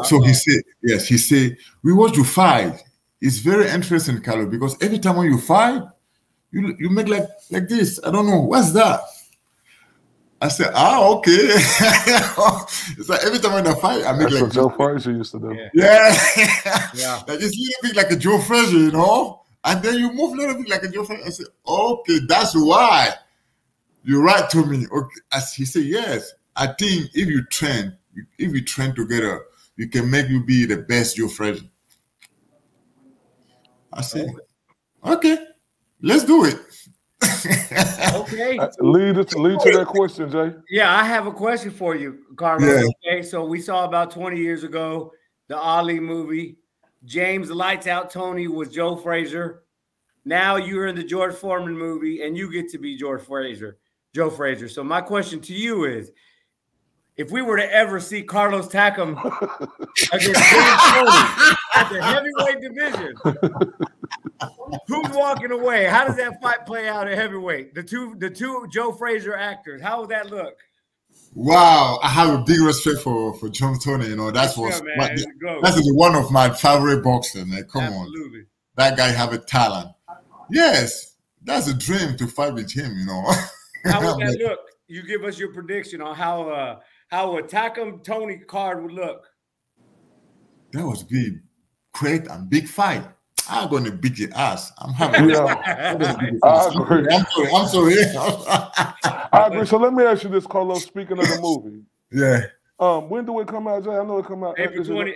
So he said, yes, he said, we watch you fight. It's very interesting, Carlos, because every time when you fight, you make like this. I don't know, what's that? I said, okay. It's like every time when I fight, I make That's like what Joe Frazier used to do. Yeah. Like it's a little bit like a Joe Frazier, you know? And then you move a little bit like a Joe Frazier. I said, okay, that's why you write to me. Okay. As he said, yes, I think if you train together, you can make you be the best Joe Frazier. I said, okay, let's do it. Okay. Lead to that question, Jay. Yeah, I have a question for you, Carlos. Yeah. Okay, so we saw about 20 years ago the Ali movie. James Lights Out Tony was Joe Frazier. Now you're in the George Foreman movie, and you get to be Joe Frazier. So my question to you is, if we were to ever see Carlos Takam against James Tony at the heavyweight division, who's walking away? How does that fight play out at heavyweight? The two Joe Frazier actors. How would that look? Wow, I have a big respect for John Tony. You know, that's one of my favorite boxers. Man. Come on, that guy have a talent. Yes, that's a dream to fight with him. You know. How would that look? You give us your prediction on how a Takam Tony card would look. That was be great and big fight. I'm gonna beat your ass. I'm happy. I agree. I'm sorry. I agree. So let me ask you this, Carlos. Speaking of the movie, yeah. When do it come out, Jay? I know it come out April 20.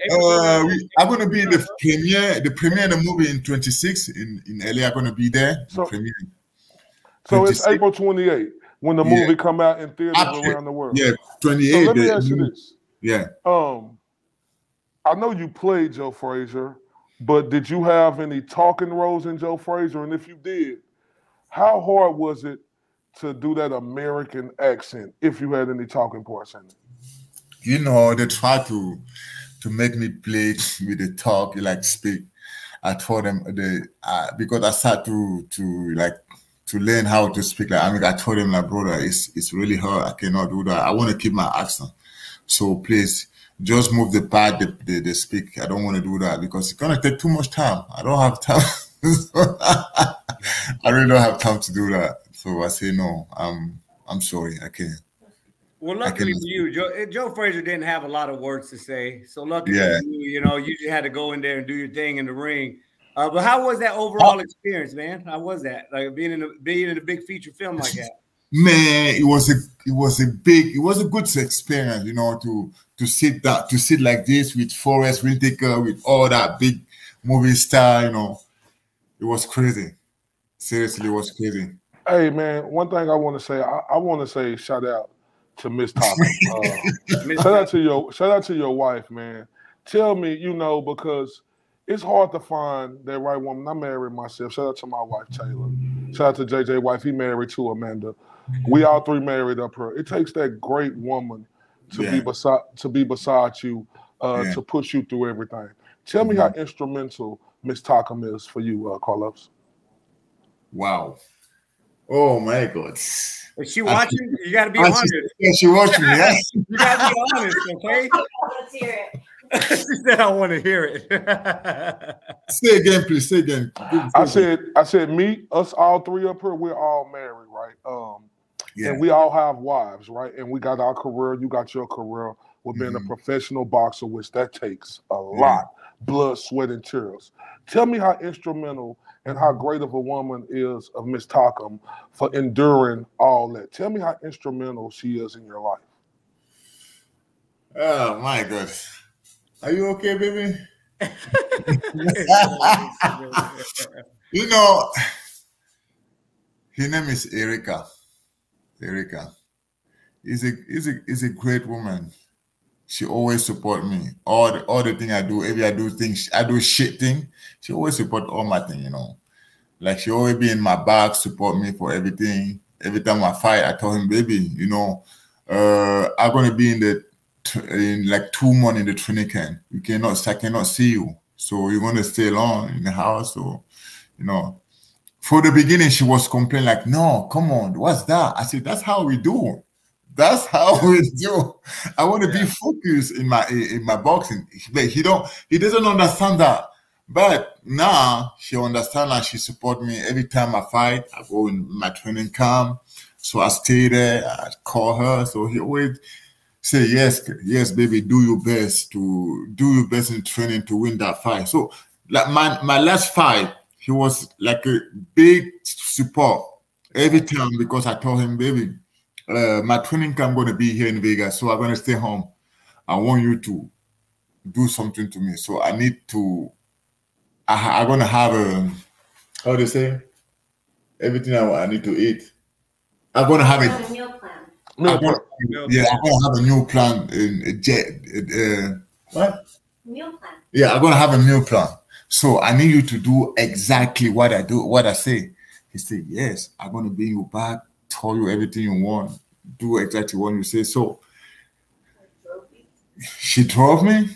I'm gonna be in the premiere. The premiere of the movie in 26 in LA. I'm gonna be there. So it's April 28 when the movie come out in theaters around the world. Yeah, 28. So let me ask you this. Yeah. I know you played Joe Frazier, but did you have any talking roles in Joe Frazier? And if you did, how hard was it to do that American accent, if you had any talking parts in it? You know, they try to make me play with the talk, like speak. I told them because I started to learn how to speak. Like, I mean, I told them, like, brother, it's really hard. I cannot do that. I want to keep my accent. So please, just move the part they speak. I don't want to do that because it's gonna take too much time. I don't have time. I really don't have time to do that. So I say no. I'm sorry. I can't. Well, luckily for you, Joe Frazier didn't have a lot of words to say. So luckily for you, you know, you just had to go in there and do your thing in the ring. But how was that overall experience, man? How was that? Like being in a big feature film like that? Man, it was a good experience, you know, to sit like this with Forrest Whitaker, with all that big movie star, you know. It was crazy. Seriously, it was crazy. Hey man, one thing I want to say, I want to say shout out to Miss Takam. Shout out to your wife, man. Tell me, you know, because it's hard to find that right woman. I married myself. Shout out to my wife, Taylor. Shout out to JJ wife. He married to Amanda. We all three married up here. It takes that great woman to be beside you, to push you through everything. Tell me how instrumental Miss Takam is for you, Carlos. Wow. Oh my God. Is she watching? You got to be honest. Yeah, she watching me. Yeah? You got to be honest, okay? Let's hear it. She said, "I want to hear it." Say again, please. Say again. I said, me, us all three up here, we're all married, right? And we all have wives, right? And we got our career. You got your career. We're being a professional boxer, which that takes a lot, blood, sweat, and tears. Tell me how instrumental and how great of a woman is of Miss Takam for enduring all that. Tell me how instrumental she is in your life. Oh my God. Are you okay, baby? You know, her name is Erica. Erica. Is a great woman. She always support me. All the thing I do, every I do things, I do shit thing. She always support all my thing, you know. Like she always be in my back, support me for everything. Every time I fight, I tell him, baby, you know, I'm gonna be in like 2 months in the training camp. I cannot see you. So you're gonna stay long in the house. So, you know. For the beginning, she was complaining, like, no, come on, what's that? I said, that's how we do. That's how we do. I want to be focused in my boxing. But he doesn't understand that. But now she understands and she supports me every time I fight. I go in my training camp. So I stay there, I call her. So he always say, yes, baby, do your best in training to win that fight. So like my last fight, he was like a big support every time because I told him, baby, my training camp going to be here in Vegas, so I'm going to stay home. I want you to do something to me. So I need to, I'm going to have a, how do you say? Everything I need to eat. I'm going to have a meal plan. I'm going to have a meal plan. What? Meal plan. Yeah, I'm going to have a meal plan. So I need you to do exactly what I do, what I say. He said, yes, I'm going to be in your back, tell you everything you want, do exactly what you say. So she drove me,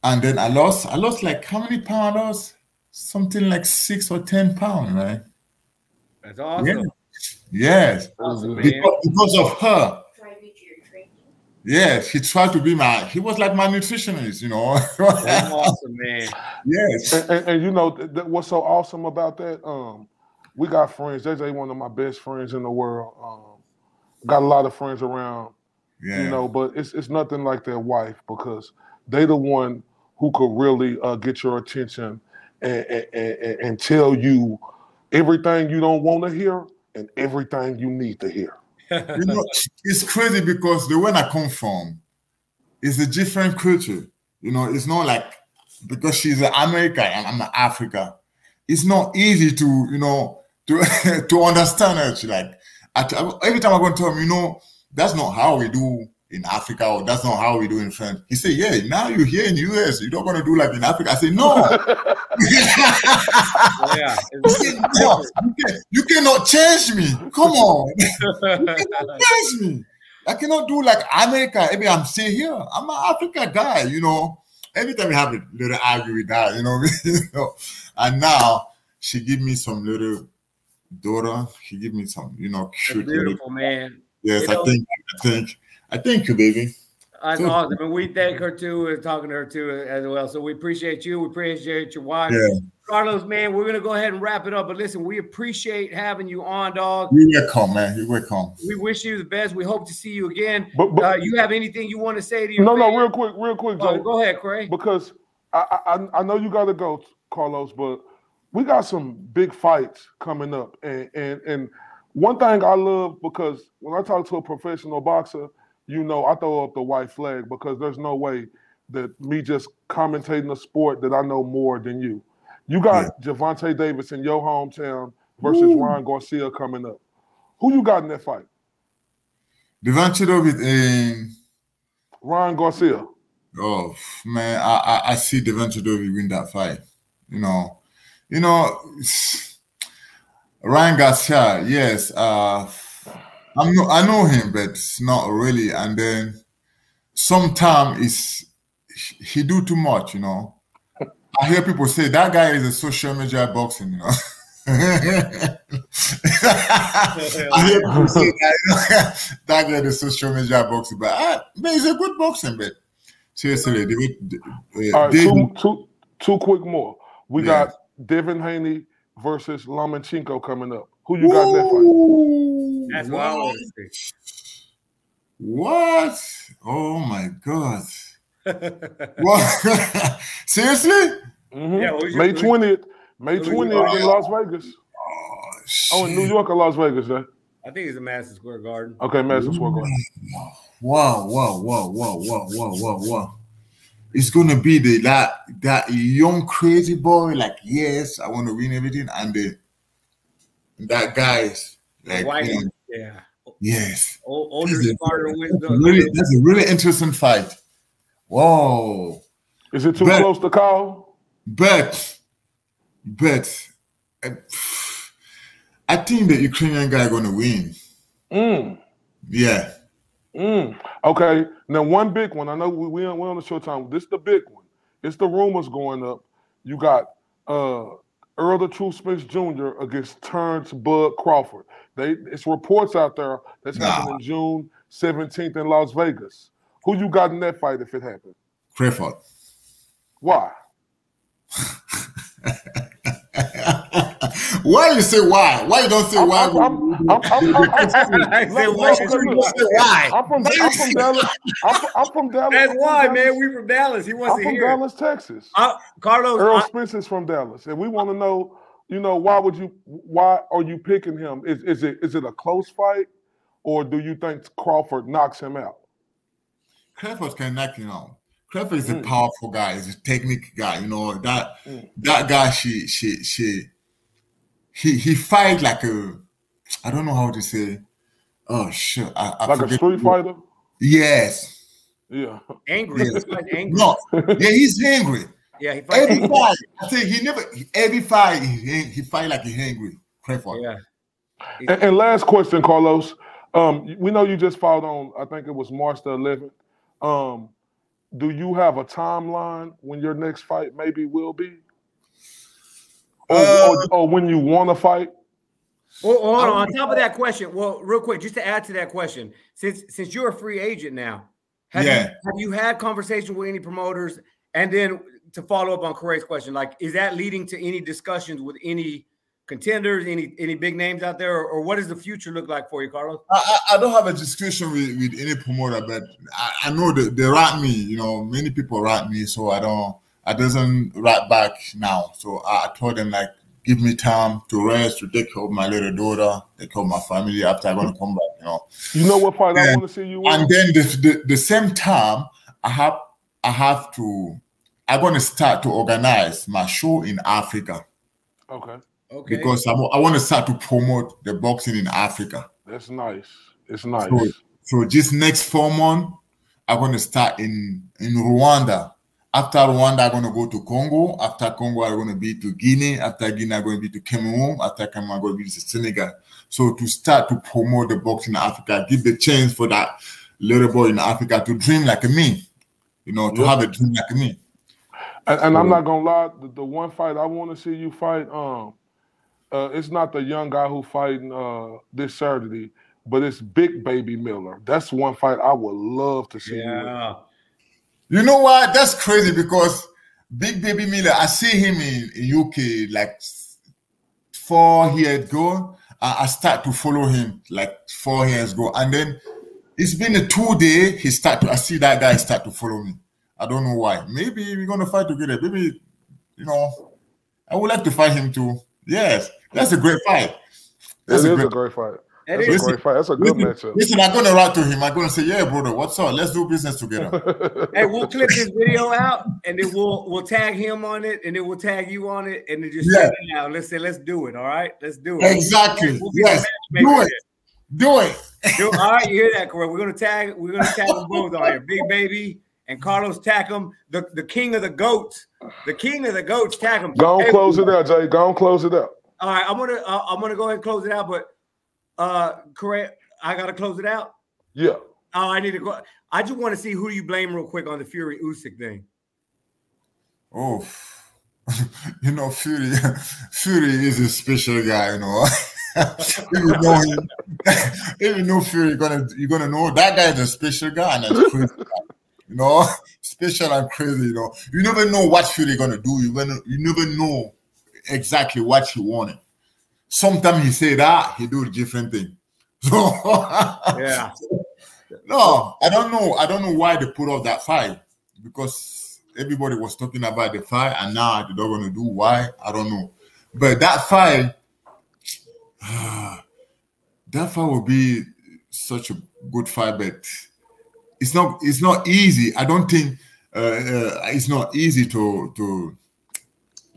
and then I lost like how many pounds? Something like 6 or 10 pounds, right? That's awesome. Yes. Awesome, because of her. Yeah, he tried to be he was like my nutritionist, you know. That's awesome, man. Yes. And you know, what's so awesome about that? We got friends. JJ, one of my best friends in the world. Got a lot of friends around, you know, but it's nothing like their wife because they the one who could really get your attention and tell you everything you don't want to hear and everything you need to hear. You know, it's crazy because the one I come from is a different culture. You know, it's not like because she's an American and I'm an African. It's not easy to, you know, to understand her. She like every time I go to tell him, you know, that's not how we do in Africa or that's not how we do in France. He said, yeah, now you're here in the US, you're not gonna do like in Africa. I said, no. No, you cannot change me. Come on. You cannot change me. I cannot do like America. Maybe I'm still here. I'm an African guy, you know. Every time we have a little argue with that, you know. And now she give me some little daughter. She give me some, you know, cute. That's beautiful, man. Yes, you know, I thank you, baby. That's awesome. And we thank her too, and talking to her too as well. So we appreciate you. We appreciate your wife. Yeah. Carlos, man, we're going to go ahead and wrap it up. But listen, we appreciate having you on, dog. You're welcome, man. You're welcome. We wish you the best. We hope to see you again. But you have anything you want to say to your No, real quick, Joe. Go ahead, Craig. Because I know you got to go, Carlos, but we got some big fights coming up. And one thing I love, because when I talk to a professional boxer, you know, I throw up the white flag because there's no way that me just commentating a sport that I know more than you. You got Gervonta Davis in your hometown versus Ryan Garcia coming up. Who you got in that fight? Gervonta Davis and Ryan Garcia. Oh man, I see Gervonta Davis win that fight. You know, Ryan Garcia. Yes, I know him, but it's not really. And then sometimes he do too much. You know. I hear people say that guy is a social media boxing, you know. I hear people say that guy is a social media boxing, but he's a good boxing, but seriously, all right, two quick more. We got Devin Haney versus Lomachenko coming up. Who you got in that fight? That's what I want to see. What? Oh my God. What? Seriously? Mm-hmm. Yeah, May 20th in Las Vegas. Oh, in New York or Las Vegas, right? I think it's a Madison Square Garden. Okay, Madison Square Garden. Wow. It's gonna be that young crazy boy, like, yes, I want to win everything, and that guy's like, yeah. Yes. Older, smarter, that's a really interesting fight. Whoa. Is it too close to call? But I think the Ukrainian guy gonna win. Yeah. Okay. Now one big one. I know we're on the short time. This is the big one. It's the rumors going up. You got Earl the True Smith Jr. against Terrence Bud Crawford. It's reports out there that's happening June 17th in Las Vegas. Who you got in that fight if it happened? Crawford. Why? Why you say why? Why you don't say why? I'm from Dallas. That's why, man. We from Dallas. He wants to hear. I'm from Dallas, Texas. Carlos Earl Spence is from Dallas, and we want to know. Why are you picking him? Is it a close fight, or do you think Crawford knocks him out? Crawford can knock him out. Crawford is a powerful guy. He's a technique guy. That guy. He fight like I don't know how to say. Oh shit! I like a street fighter. Yes. Yeah. Angry. He's angry. No. Yeah, he's angry. Yeah, he fights. Every fight. I think every fight he fight like he's angry. Crawford. Yeah. And last question, Carlos. We know you just fought on. I think it was March the 11th. Do you have a timeline when your next fight maybe will be? Or when you want to fight? Well, hold on. On top of that question, well, real quick, just to add to that question, since you're a free agent now, have you had conversation with any promoters? And then to follow up on Corey's question, like, is that leading to any discussions with any contenders, any big names out there, or what does the future look like for you, Carlos? I don't have a discussion with any promoter, but I know that they write me. Many people write me, so I doesn't write back now. So I told them, like, give me time to rest, to take care of my little daughter, take care of my family after I'm going to come back, You know what part I want to see you in? And then the same time, I'm going to start to organize my show in Africa. Okay. Because I want to start to promote the boxing in Africa. That's nice. It's nice. So this next 4 months, I'm going to start in Rwanda. After Rwanda, I'm going to go to Congo. After Congo, I'm going to be to Guinea. After Guinea, I'm going to be to Cameroon. After Cameroon, I'm going to be to Senegal. So to start to promote the boxing in Africa, give the chance for that little boy in Africa to dream like me, to have a dream like me. And I'm not going to lie, the one fight I want to see you fight, it's not the young guy who fighting this Saturday, but it's Big Baby Miller. That's one fight I would love to see you in. You know what? That's crazy because Big Baby Miller, I see him in UK like 4 years ago. I start to follow him like 4 years ago. And then it's been a 2 day, I see that guy start to follow me. I don't know why. Maybe we're going to fight together. Maybe, I would like to fight him too. Yes, that's a great fight. That's a great fight. That's a great fight. That's a good matchup. Listen, I'm going to write to him. I'm going to say, yeah, brother, what's up? Let's do business together. Hey, we'll clip this video out, and then we'll tag him on it, and then we'll tag you on it, and then just check it out. Let's say, let's do it, all right? Let's do it. Exactly. Yes. Do it. All right, you hear that, Corey? We're gonna tag them both on here. Big Baby and Carlos Takam, the king of the goats. The king of the goats, Takam. Go on, close it out, Jay. Go on, close it out. All right, I'm gonna go ahead and close it out, but correct. I gotta close it out. Yeah. Oh, I need to go. I just want to see who you blame real quick on the Fury Usyk thing. Oh, Fury is a special guy. If you know Fury, you're gonna know that guy is a special guy and a crazy guy. Special and crazy. You never know what Fury gonna do. You never know exactly what he wanted. Sometimes he say that, he do a different thing. So yeah. No, I don't know why they put off that fight, because everybody was talking about the fight and now they're not gonna do why. I don't know. But that fight, that fight will be such a good fight, but it's not easy. I don't think it's not easy to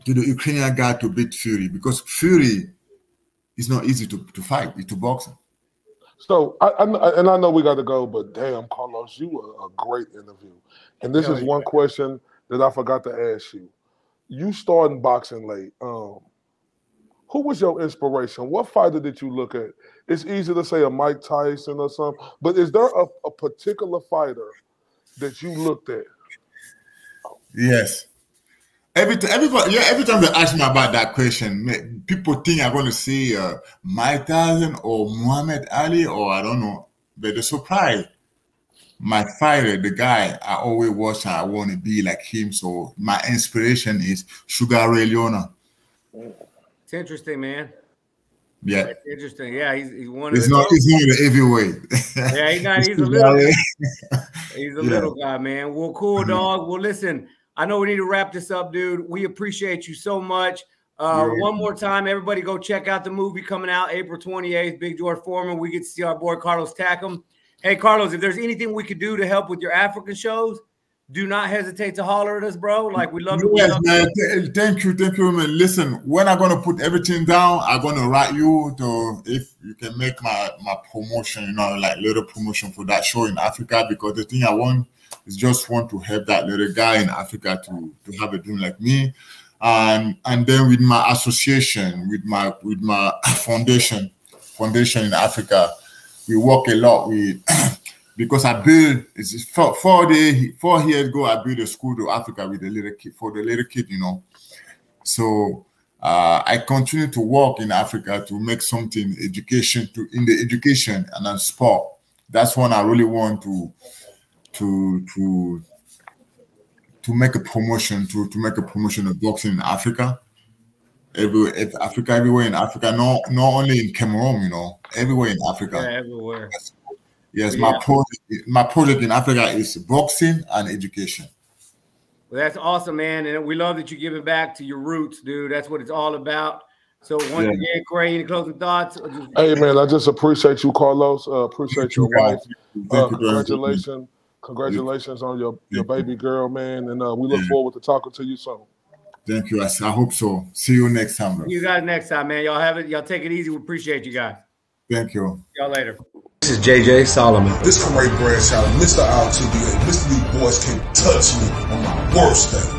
the Ukrainian guy to beat Fury, because Fury is not easy to fight, to box. So I know we got to go, but damn, Carlos, you were a great interview. And this is one question that I forgot to ask you. You started boxing late. Who was your inspiration? What fighter did you look at? It's easy to say a Mike Tyson or something, but is there a particular fighter that you looked at? Yes. Every time they ask me about that question, people think I'm going to say Mike Tyson or Muhammad Ali, or I don't know. But they're surprised. My fighter, the guy I always watch, I want to be like him. So my inspiration is Sugar Ray Leona. It's interesting, man. Yeah, it's interesting. Yeah, he's one. He's not the heavyweight. Yeah, he's not. He's a little. He's a little guy, man. Well, cool, dog. Well, listen. I know we need to wrap this up, dude. We appreciate you so much. One more time, everybody go check out the movie coming out April 28th, Big George Foreman. We get to see our boy Carlos Takam. Hey, Carlos, if there's anything we could do to help with your African shows, do not hesitate to holler at us, bro. Like, we love you. Yes, man. Thank you, man. Listen, when I'm going to put everything down, I'm going to write you to, if you can make my promotion, you know, like little promotion for that show in Africa, because the thing I want is just want to help that little guy in Africa to have a dream like me. And then with my association, with my foundation in Africa, we work a lot with, because I build, it's 4 years ago, I built a school to Africa with the little kid, you know. So I continue to work in Africa to make something in the education and then sport. That's one I really want to make a promotion, to make a promotion of boxing in Africa. Everywhere in Africa, not only in Cameroon, you know, everywhere in Africa. Yeah, everywhere. Yes, yeah. My project in Africa is boxing and education. Well, that's awesome, man, and we love that you're giving back to your roots, dude. That's what it's all about. So once again, Corey, any closing thoughts? Hey, man, I just appreciate you, Carlos. Appreciate your wife. Congratulations on your baby girl, man, and we look forward to talking to you soon. Thank you. I hope so. See you next time, bro. See you guys next time, man. Y'all take it easy. We appreciate you guys. Thank you. Y'all later. This is JJ Solomon. This is Ray Bradshaw, Mr. RTB, and Mr. These boys can't touch me on my worst day.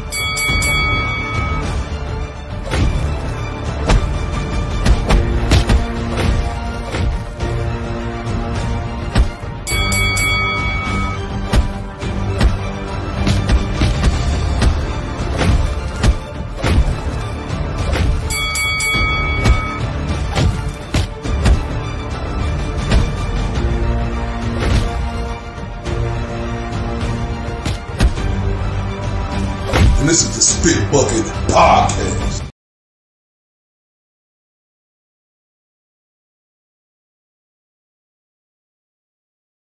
This is the Spit Bucket Podcast.